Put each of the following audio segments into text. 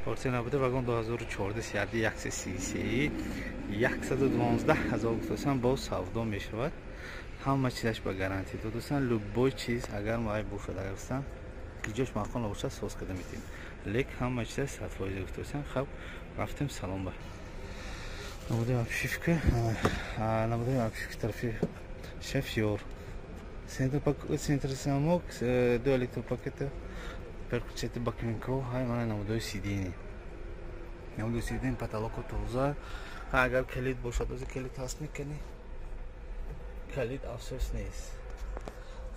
پارچه نبوده واگن 2014 سیادی 133 112,000 گفتن باز سودا میشود. همه چیزش با گارانتی تو دوستان لوبوی چیز اگر مای بوشد اگر دوستان اینجاش ماخون باشه سوس کده میتیم لیک همه چیز 100% گفتن. خب رفتیم سلام با نبوده ابشیفکه نبوده ابشیفک طرفی شف یور سنتر ساموک دو الکترو پاکت переключатель баквинко های من نمودای سیدینی نمودای سیدین پتالوکو توزا اگر کلید باشد از کلید هست میکنی کلید افسوس نیست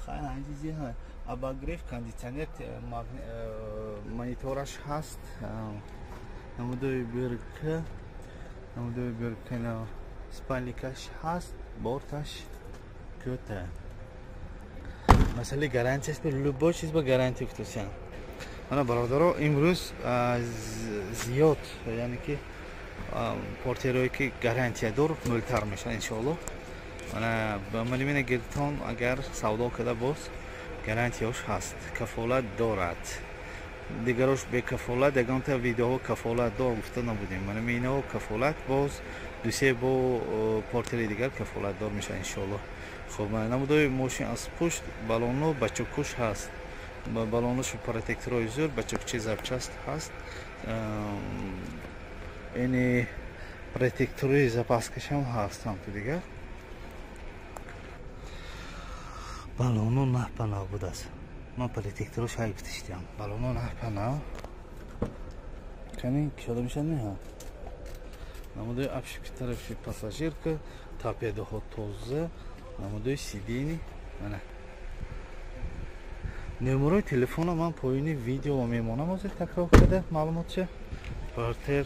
خیلی عزیزی های اباگریف کاندیشنر مانیتورش هست نمودای برکه سپالیکش هست بورتش کته مسئله گارانتی است. لوبو چیز با گارانتی کتوسیان من برادرها امروز زیاد یعنی که پورتروی که گارانتی دار ملتر میشن انشالله. من میبینم گلتون اگر سودا کده باز گارانتیش هست کفالت دارد دیگرش به کفالت دیگه تا ویدیو کفالت دار گفته نبودیم. من میبینم کفالت باز دوسیه با پورتری دیگر کفالت دار میشه انشالله. خب نمودای ماشین از پشت بالونو بچوکش هست بالونش پروتکتوریزر بچوکچی زبچست هست اینی پروتکتوری زپاسکش هم هست هم تو دیگه بالونو نه پناه بود است من پروتکتورش های بتشتیم بالونو نه پناه کنین کشاده میشن نه نمودای ابشک طرفی پاساژیر که تا پیدا ها توزه نمودای سیدینی منه نمره تلفن من پایین ویدیو میمونم از تکرار کرده معلومات چه پارتر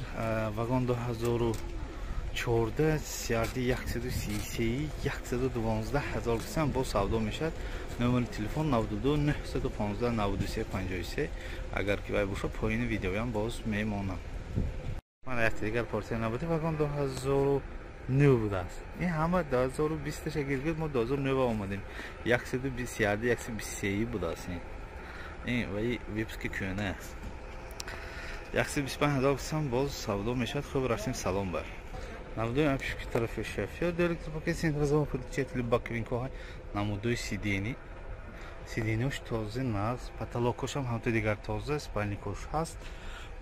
واگن 2014 سیاردی 133 112,000 گفتن با سودا میشد. نمره تلفن 92 915 93 53 اگر که باشه پایین ویدیو هم باز میمونم. من دیگر پارتر نبوده واگن 2009 بوده است. این همه 2020 شکل ما 2009 آمدیم 120 سیارده 123 بوده است. این ولی ویپس که کنه 125,000 گفتم باز سودا میشد. خب رفتیم سلام بر نمودای ابشک طرف شفیا دلکتر پاکت سنتر زمان پروتکتل باکوینکو های نمودای سیدینیش تازه ناز پتالوکوش هم تو دیگر تازه سپاینیکوش هست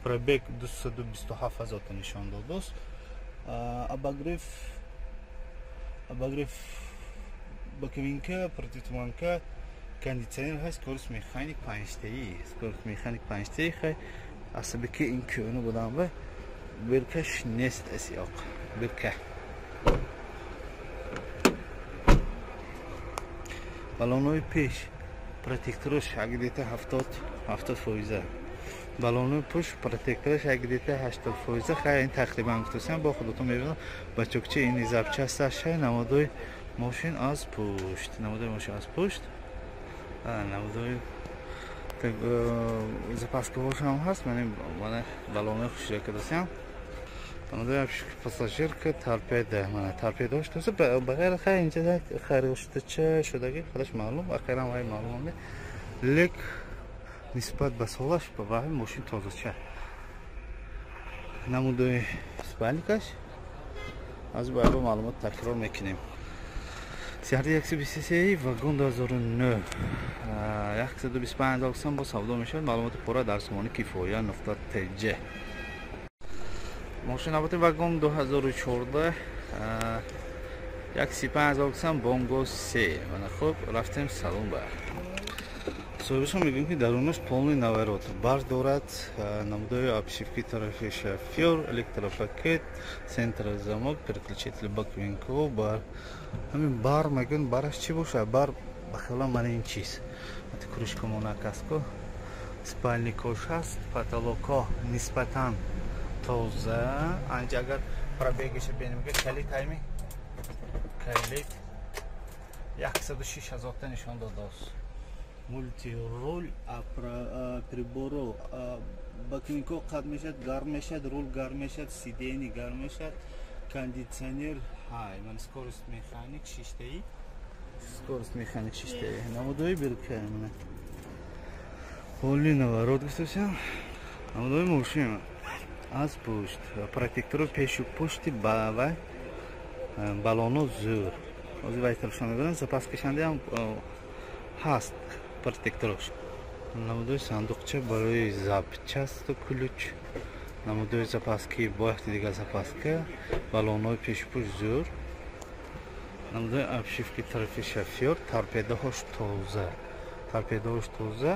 پربک 227,000 نشان داد است. اباگریف باکوینکه پروتکتمانکه کاندیشنر هست کورس مکانیک 5 تایی خیلی اصلا که این کیونو بودم و برکش نیست اسیاق برکه بالونوی پیش پروتکتورش اگه دیتا 70% بالونوی پشت پروتکتورش اگه دیتا 80% خیلی این تقریبا گفتم با خودتون میبینم بچوکچه این زبچه هستش. نمودای ماشین از پشت نمودای زپاسکوش هم هست. من بالونه خوشی کردم نمودای پاساژیر که تارپیده من تارپیدهش تو بغیر خیلی اینجا خریشته چه شده خودش معلوم اخیرا های معلومه لیک نسبت به سالش با ماشین تازه چه نمودای سپالیکش از باید معلومات تکرار میکنیم. سیاردی 123 واگن 2009 125,000 با سودا میشد. معلومات پورا در سامانه کیفایا نقطه تج ماشین البته واگن 2014 135,000 بونگو 3 من خب رفتیم سالون بر صاحبش میگیم که درونش полный наворот бар دارد نمودای ابشیفکی طرف شفیور الکتروپاکت سنتر замок переключатель баквинко бар همین بار میگن بارش چی باشه بار بخلا من این چیز кружка монакаско спальникош هست پتالوکا نسبتاً تازه اینجا اگر پرابگش ببینیم که کلید تایمی کلید 106,000 نشان داده است. مولتی رول پریبورو باکوینکو قد میشد گرم میشد رول گرم میشد سیدینی گرم میشد کاندیشنر های من скорость مکانیک 6 تایی скорость مکانیک 6 تایی نمودای برکه من کلی نوارد گفتم نمودای ماشین аз пушт протектори пешу пушти ва балону зур ҳозир вайтаршон мебинам запаскашандаам ҳаст протекторош намудои сандуқча барои запчасту ключ намудои запаски бо яхти дигар запаска балонои пешупуш зур намудои обшивки тарафи шофёр торпедаҳош тоза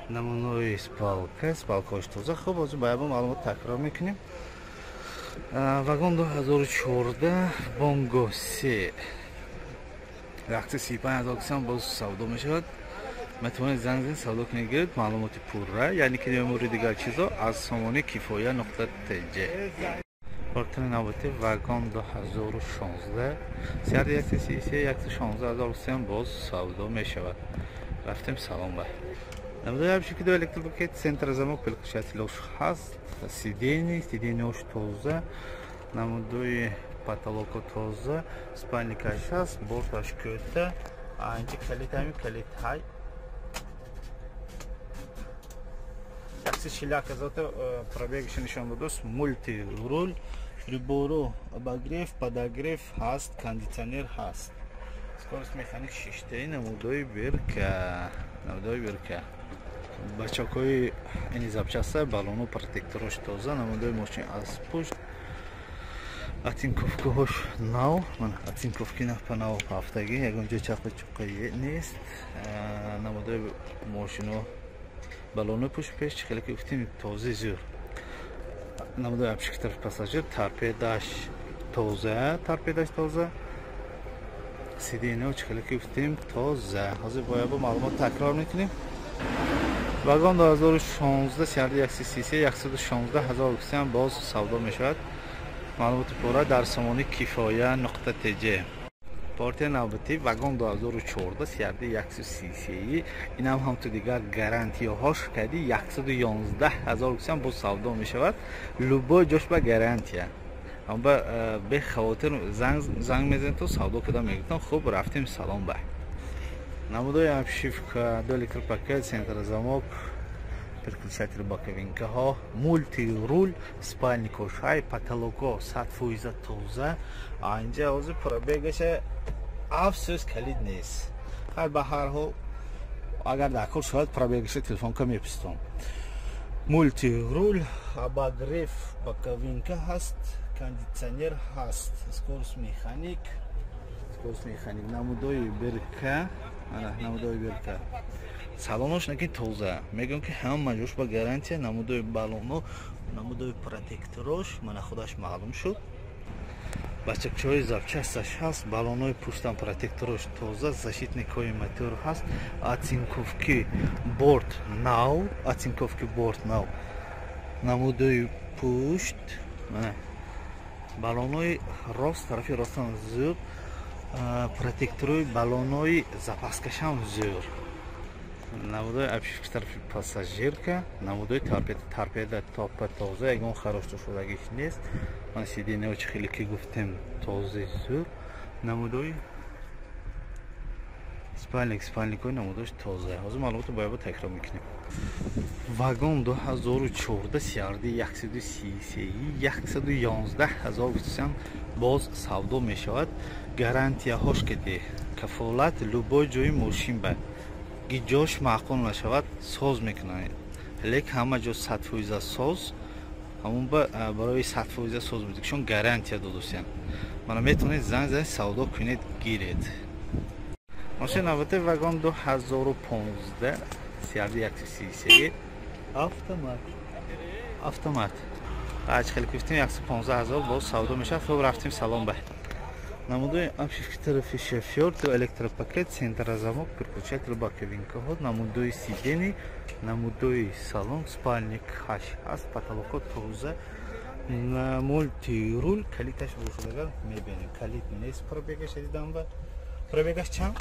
намунои спалкаош тоза. Хуб, ҳозир ба яба маълумот такрор мекунем. Вагон 2014 Бонго 3 рақси 35,000 кисан боз савдо мешавад. метавонед занг занед савдо кунед гиред маълумоти пурра, яъне ки мемори дигар чизо аз сомони кифоя.tj. Портани навбати вагон 2016 сиарди 133,116,000 кисан боз савдо мешавад. рафтем салом ба намудои обшивки до электропакет центрозамок переключателёш ҳаст, сиденияш тоза, намудои потолоко тоза, спальникаш ҳаст, борташ кӯта, инҷа калитами калитҳай такси шиляка зато пробегиша нишон додост, мультирул, прибору обогрев, подогрев ҳаст, кондитсионер ҳаст. Скорость механик 6 намудои бирка бачакои ини запчаста балону протекторош тоза намудои мошин аз пушт атинковкаҳош нав атинковки нав ҳафтагӣ ягонҷо чақа чуқа нест намудои мошино балону пушт пеш хеле ки гуфтем този зур намудои обшивки тарафи пассажир торпедаш тоза сиденияш хеле ки гуфтем тоза. ҳозир бо яба маълумот такрор мекунем. вагон 2016 сиарди 133,116,000 кисан боз савдо мешавад. маълумоти пурра дар сомони кифоя.tj. портияи навбатӣ вагон 2014 сиарди 133 инам ҳамту дигар гарантияҳош кади 111,000 кисан боз савдо мешавад. любой ҷош ба гарантия амба бехавотир занг мезанед то савдо куда мегӯтам. хуб, рафтем салом ба намудои обшивка до электропакет центрозамок переключатели боковинкаҳо мультирул спальникошҳай потолоко 100% тоза инҷа ҳозир пробегаша афсӯс калид нест. хай ба ҳар ҳол агар дакор шояд пробегаша телефонка мепистон. мультирул обогрев боковинка ҳаст, кондитсионер ҳаст, скорость механик намудои бирка салонош накин тоза мегӯям ки ҳама ҷош ба гарантия. намудои балоно намудои протекторош мана худаш маълум шуд. бачакчаҳои запчасташ ҳаст, балонои пуштам протекторош тоза, защитникҳои мотор ҳаст, атинковки борт нав намудои пушт балонои рост тарафи ростан зур, протекторои балонои запаскашам зур, намудои обшивки тарафи пассажирка, намудои торпеда топа тоза, ягон хароштошудагиш нест. ман сиденияҳоч хеле ки гуфтем този зур, намудои спальникҳои намудоиш тоза. ҳозир маълумотро ба яба такрор мекунем. вагон 2014 сиарди 133,111,000 кисан боз савдо мешавад. гарантияҳош кади кафолат любой ҷои мошин ба ки ҷош маъқул нашавад соз мекунанд. лек ҳама ҷо 100% соз ҳамун барои 100% соз будикшон гарантия додусиянд. мана метавонед занг занед савдо кунед гиред. мошини навбати вагон 2015 сиарди 133 автомат ач хеле гуфтем 115,000 боз савдо мешавад. хуб, рафтем салом ба намудои обшивки тарафи шофёр то электропакет центрозамок переключатели боковинкаҳо намудои сидени намудои салон спальник ҳаст, потолоко тоза, мультирул калиташ бошудагар мебинем. калит нест пробегаш дидам ба пробегаш чанд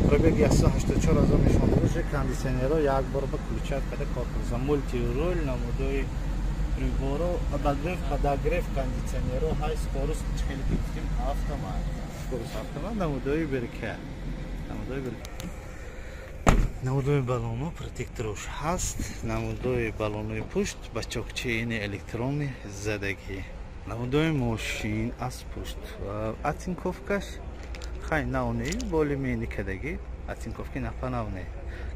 пробег 184,000 нишон додаш. кондитсионеро як бор ба ключат када кор кунса. мультирул намудои приборо обогрев подогрев кондитсионеро ҳай скорост хеле ки гуфтем автомат намудои бирка намудои балону протекторуш ҳаст, намудои балонои пушт ба чокчаи электрони задагӣ, намудои мошин аз пушт, атинковкаш хай навне болимени кадагӣ, атинковки напа навне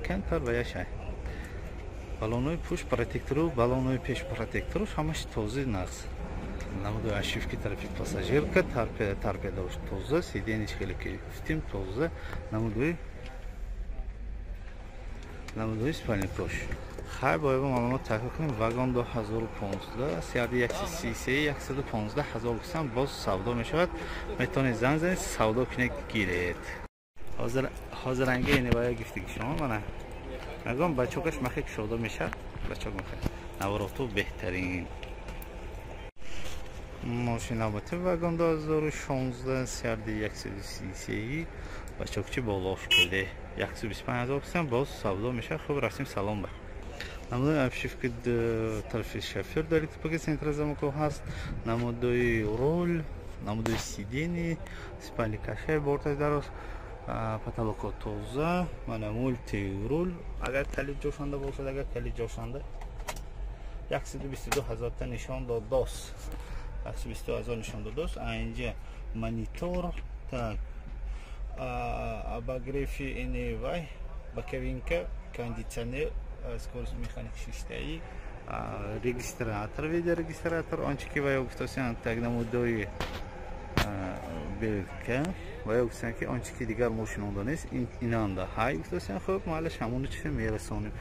кентар ба яшай, балонои пушт протектору, балонои пеш протекторуш ҳамаш този нағз, намудои ашивки тарафи пассажирка торпедош тоза, сидениш хеле ки гуфтим тоза, намудои спальникош. Хай бояба маълумот таҳқиқ кунем. Вагон 2015 серияи 133 115,000 боз савдо мешавад. Метавонед занг занед, савдо кунед, гиред. ҳозиранги ини бая гифтиги шумо мана нагон бачокаш махе кушода мешавад, бачок махе навороту беҳтарин мошинаботи вагон 2016 серияи 133 бачокчи болош кеде 125,000 боз савдо мешавад. хуб расим салом ба намудои обшивки тарафи шофёр дар экипажи центра замоков ҳаст, намудои руль, намудои сидени, спальникашаи борташ дароз, потолоко тоза, мана мульти руль, агар калид ҷошанда бошад, агар калид ҷошанда 122,000 та нишон додос, 122,000 нишон додос, аинҷа монитор, так обогреви ини вай, бакавинка, кондитсионер, скорость механик шиштаи, регистратор, видеорегистратор, анче ки вай гуфтасиан так намудои белка, вай гуфтасиан ки анче ки дигар мошинонда нест, инанда ҳай гуфтасиан. хуб маҳалаш ҳамону чизе мерасонем.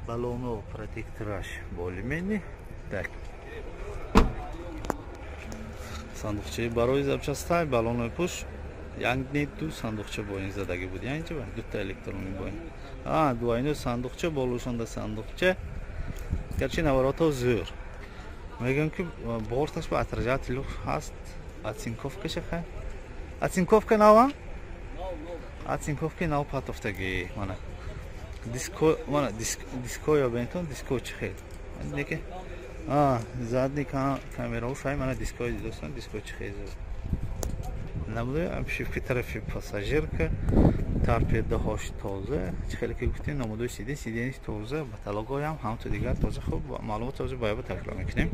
балоно протектораш болимени, так сандуқчаи барои запчастай, балонои пуш янгни ду сандуқча бо ин задаги буд, янҷа ба дута электрони бо ин дуайну сандуқча болушонда сандуқча гарчи наворото зӯр мегӯям ки борташ ба отражателу ҳаст. атинковка шаха атинковка нава атинковки нав патофтаги мана диско мана диско ё бентон диско чихел неке задни камера шай мана диско дидостан диско чихел намудои обшивки тарафи пассажирка, торпедаҳош тоза, чихеле ки гуфтем намудои сидениш тоза, баталогоям ҳамто дигар тоза. хуб маълумот ҳозир бояба такрар мекунем.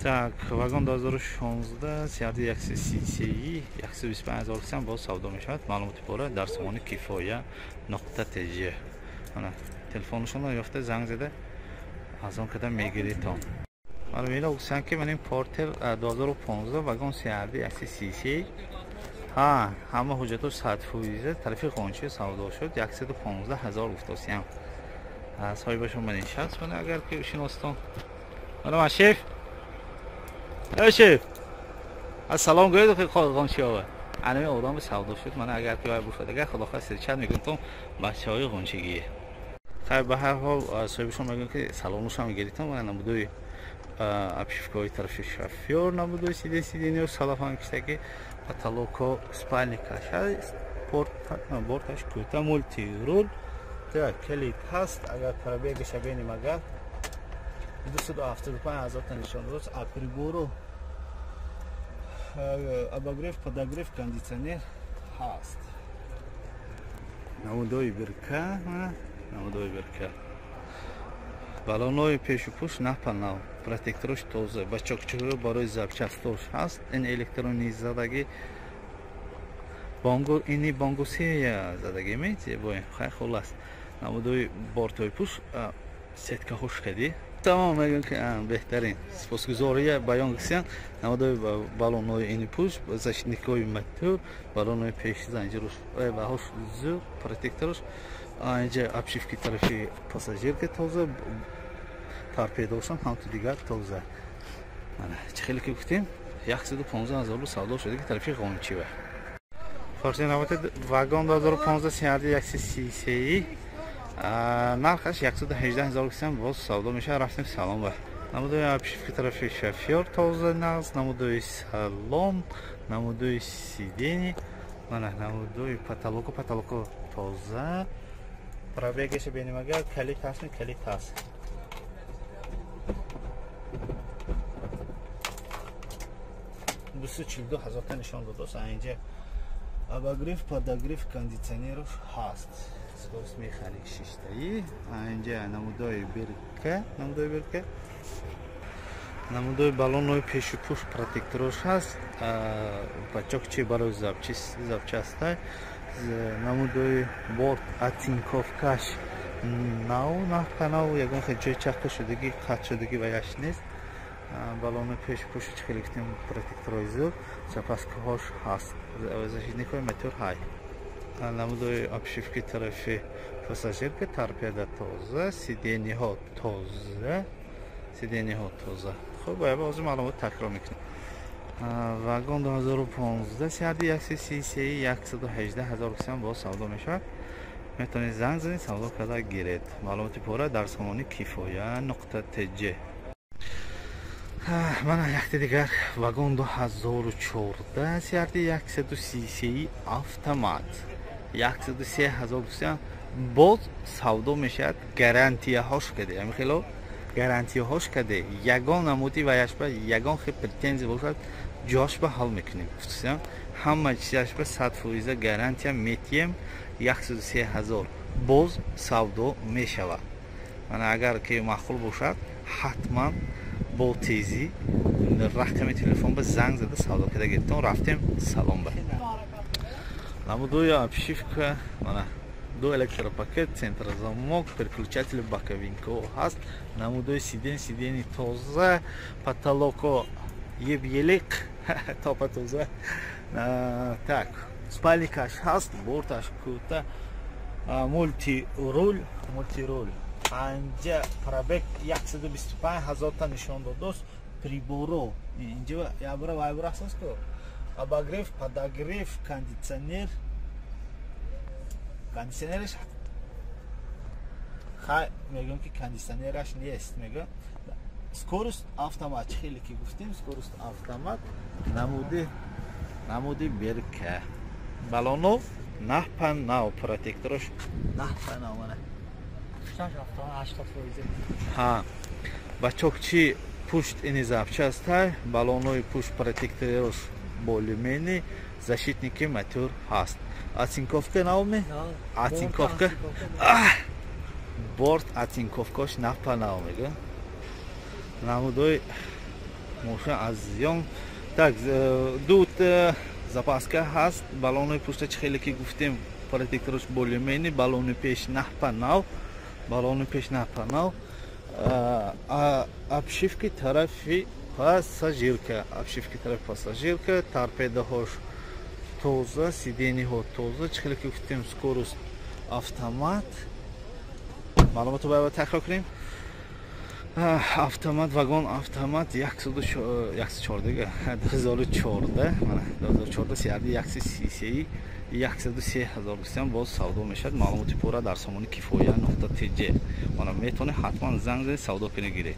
так вагон 2016 серияи 133 125,000 боз савдо мешавад. маълумоти пора дар самони кифоя нуқта тж мана телефонашонро ёфта занг зада аз он кадам мегиритон. Мина гуфтанд ки манин портер 2015 вагон серияи 133 ҳама ҳуҷҷатош 100% тарафи қонунчӣ савдо шуд 115,000 гуфтосиям. соҳибашон манин шахс мана агар ки шиностон мана шеф шеф ассалом гӯед қончиёва анами одам савдо шуд мана агар ки вай бошад агар худохвасти чад мегӯтон бачаҳои ғунчигие хай ба ҳар ҳол соҳибашон мегӯям ки салонушам мегиритон мана намудои обшивкаҳои тарафи шофёр, намудои сидени салофан киштаги потолоко спальникаш ҳаст, борташ кӯта мультирул, так калид ҳаст, агар пробегаша бинем агар 275,000 та нишон додааст, априбору обогрев, подогрев, кондитсионер ҳаст. намудои бирка, намудои бирка. балонои пешу пуш напа нав, протекторуш тоза, бачокчаҳои барои запчастош ҳаст. ин электрони задаги бонгу ини бонгусия задаги метибоем. хай хулас намудои бортои пуш сеткаҳош кади тамом мегӯям ки беҳтарин спосгузория баён гисян. намудои балонои ини пуш защитникои мотор, балонои пеш занҷируш баҳош зӯ протекторуш, инҷа обшивки тарафи пассажирка тоза, торпедошам ҳамто дигар тоза. мана чӣ хеле ки гуфтем 115,000 савдо шуда ки тарафи ғончива. форси навбати вагон 2015 серияи 133 нархаш 118,000 боз савдо мешавад. рафтем салом ба намудои обшивки тарафи шофёр тоза нағз, намудои салон, намудои сидени, мана намудои потолоко тоза. пробегаша бинем агар калид ҳаст калид ҳаст. Дусы 42,000 та нишон додааст. Инҷа обогрев, подогрев, кондитсионеруш ҳаст. скорость механик 6-таи. Инҷа намудои бирка, намудои баллонҳои пешу пуш протекторош ҳаст. Бачокчи барои запчастай. Намудои борт атинковкаш нав ягон хел ҷои чақа шудагӣ қатъ шудагӣ ва яш нест. Баллони пешу пуши хеле гуфтем протекторизур, запаскаҳош ҳаст. Защитникҳои мотор ҳай. Намудои обшивки тарафи пассажирка, торпеда тоза, сиденьҳо тоза. Хуб, баъзе маълумот такрор мекунем. Вагон 2015 сиарди 133 118,000 боз савдо мешавад. метавонед занг занед, савдо карда гиред. маълумоти пора дар сомони kifoya.tj. Мана якти дигар вагон 2014 сиарди 133 автомат 103,000 боз савдо мешавад. гарантияҳош каде, ами хело гарантияҳош каде. ягон намуди ва яшба ягон хел претензия бошад, ҷошба ҳал мекунем. Хусусан ҳама чизашба 100% гарантия метием. 103,000 боз савдо мешавад. Мана агар ки маъқул бошад, ҳатман бо тезӣ рақами телефон ба занг зада савдо карда гирифтем. рафтем салом ба. Намудои обшивка, мана 2 электропакет, центрозамок, переключатели боковинкаҳо ҳаст. Намудои сидени тоза, потолоко ебелиқ топа тоза. Так, спальникаш ҳаст, борташ кӯта, мультирул. Анҷа пробег 125,000 та нишон додост. Приборо инҷа ябра вайбра асос ко обогрев, подогрев, кондиционерш хай мегӯям ки кондиционераш нест. мегӯям скорост автомат, хеле ки гуфтем скорост автомат. намуди берка баллоно нахпанав протекторош нахпанав мана 80%. Бачокчи пушт ини запчастай, баллонои пушт протекторош более-менее, защитники мотор ҳаст. Атинковка навме? Атинковка. Борт атинковкаш нахпанав мега. Намудои мошин аз зиён. Так, дуд запаска ҳаст. баллонои пуштач хеле ки гуфтем протекторош более-менее, баллони пеш нахпанав. Обшивки тарафи пассажирка, торпедаҳош тоза, сиденьҳо тоза, хеле ки гуфтем скорост автомат. маълумото баъд такрор кунем. Автомат, вагон автомат 2014 сиарди 133 103,000 боз савдо мешавад. маълумоти пора дар сомони kifoya.tj. мана метавонед ҳатман занг занед, савдо кунед гиред.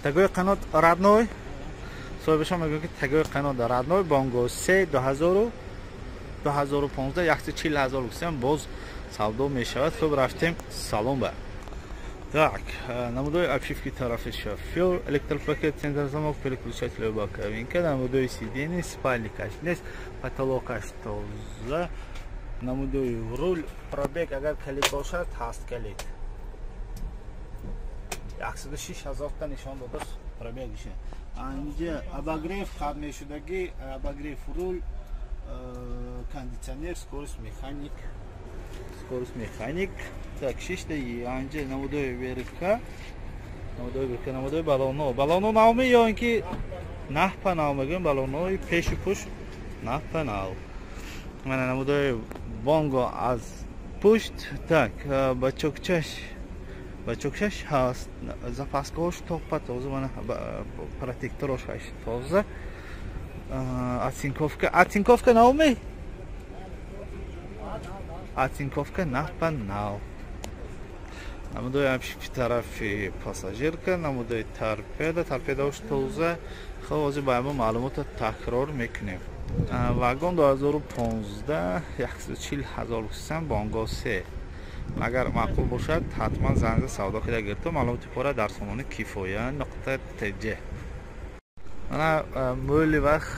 тагои қанот радной соҳибашон мегӯям ки тагои қанот радной бонго 3 2015 140,000 боз савдо мешавад. хуб, рафтем салом ба. Так, намудои обшивки тарафи шофёр, электропакет, центрозамок, переключатели боковинка, намудои сидени, спальникаш нест, потолокаш тоза, намудои руль, пробег агар калид бошад, ҳаст калид. 106,000 та нишон додост пробегиш. Анҷа обогрев хатмешудагӣ, обогрев руль, кондиционер, скорость механик. Так, 6-таи анҷа намудои берка, намудои баллоно навме ё ин ки нахпанав мегӯям баллонои пешу пуш нахпанав. мана намудои бонго аз пушт. Так, бачокчаш ҳаст, запаскаҳош топа тоза, мана протекторош тоза. атинковка навме? атинковка нахпанав. намудои обшивки тарафи пассажирка, намудои торпедаош тоза. хоб, ҳозир ба ҳама маълумотро такрор мекунем. вагон 2015 140,000 бонго 3. агар маъқул бошад, ҳатман занг савдо карда гирифтем. маълумоти пора дар сомони kifoya.tj. мана мӯли вақт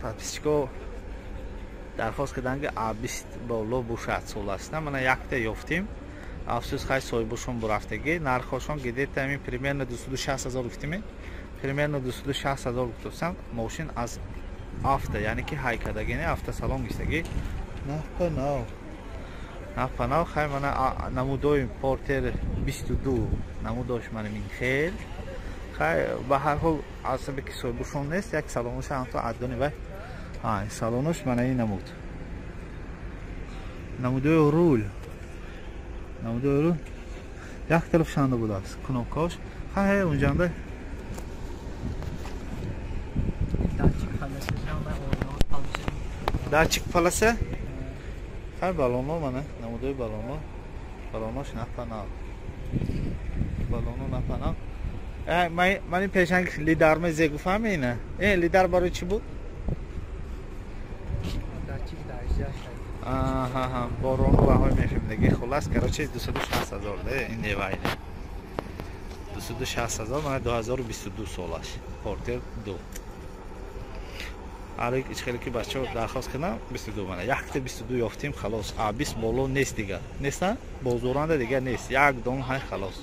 подписчико дархост карданд ки А20 боло бошад соласта мана якта ёфтем афсӯс хай соҳибашон бурафтагӣ нархошон гидета ами примерно 260,000 гуфтиме примерно 260,000 гуфтусам мошин аз авто яъне ки ҳайкадагине автосалон гиштагӣ напанав хай мана намудои портер 22 намудош мана минхел хай ба ҳар ҳол асаби ки соҳибашон нест як салонош ҳамто аддони вай салонош мана ин намуд намудои рул як тараф шанда будааст кнопкаош хай унҷанда датчик паласа хай балоно мана намудои балонош напанав мани пешанг лидар мезе гуфтам ина лидар барои чӣ буд борону баҳой мефимдагӣ хулас карочи 260,000 де ин невайне 260,000 мана 2022 солаш портер 2 арик ичхеле ки бачаҳо дархост кардам 22 мана якта 22 ёфтем халос А20 боло нест дигар неста бозоранда дигар нест як дон ҳай халос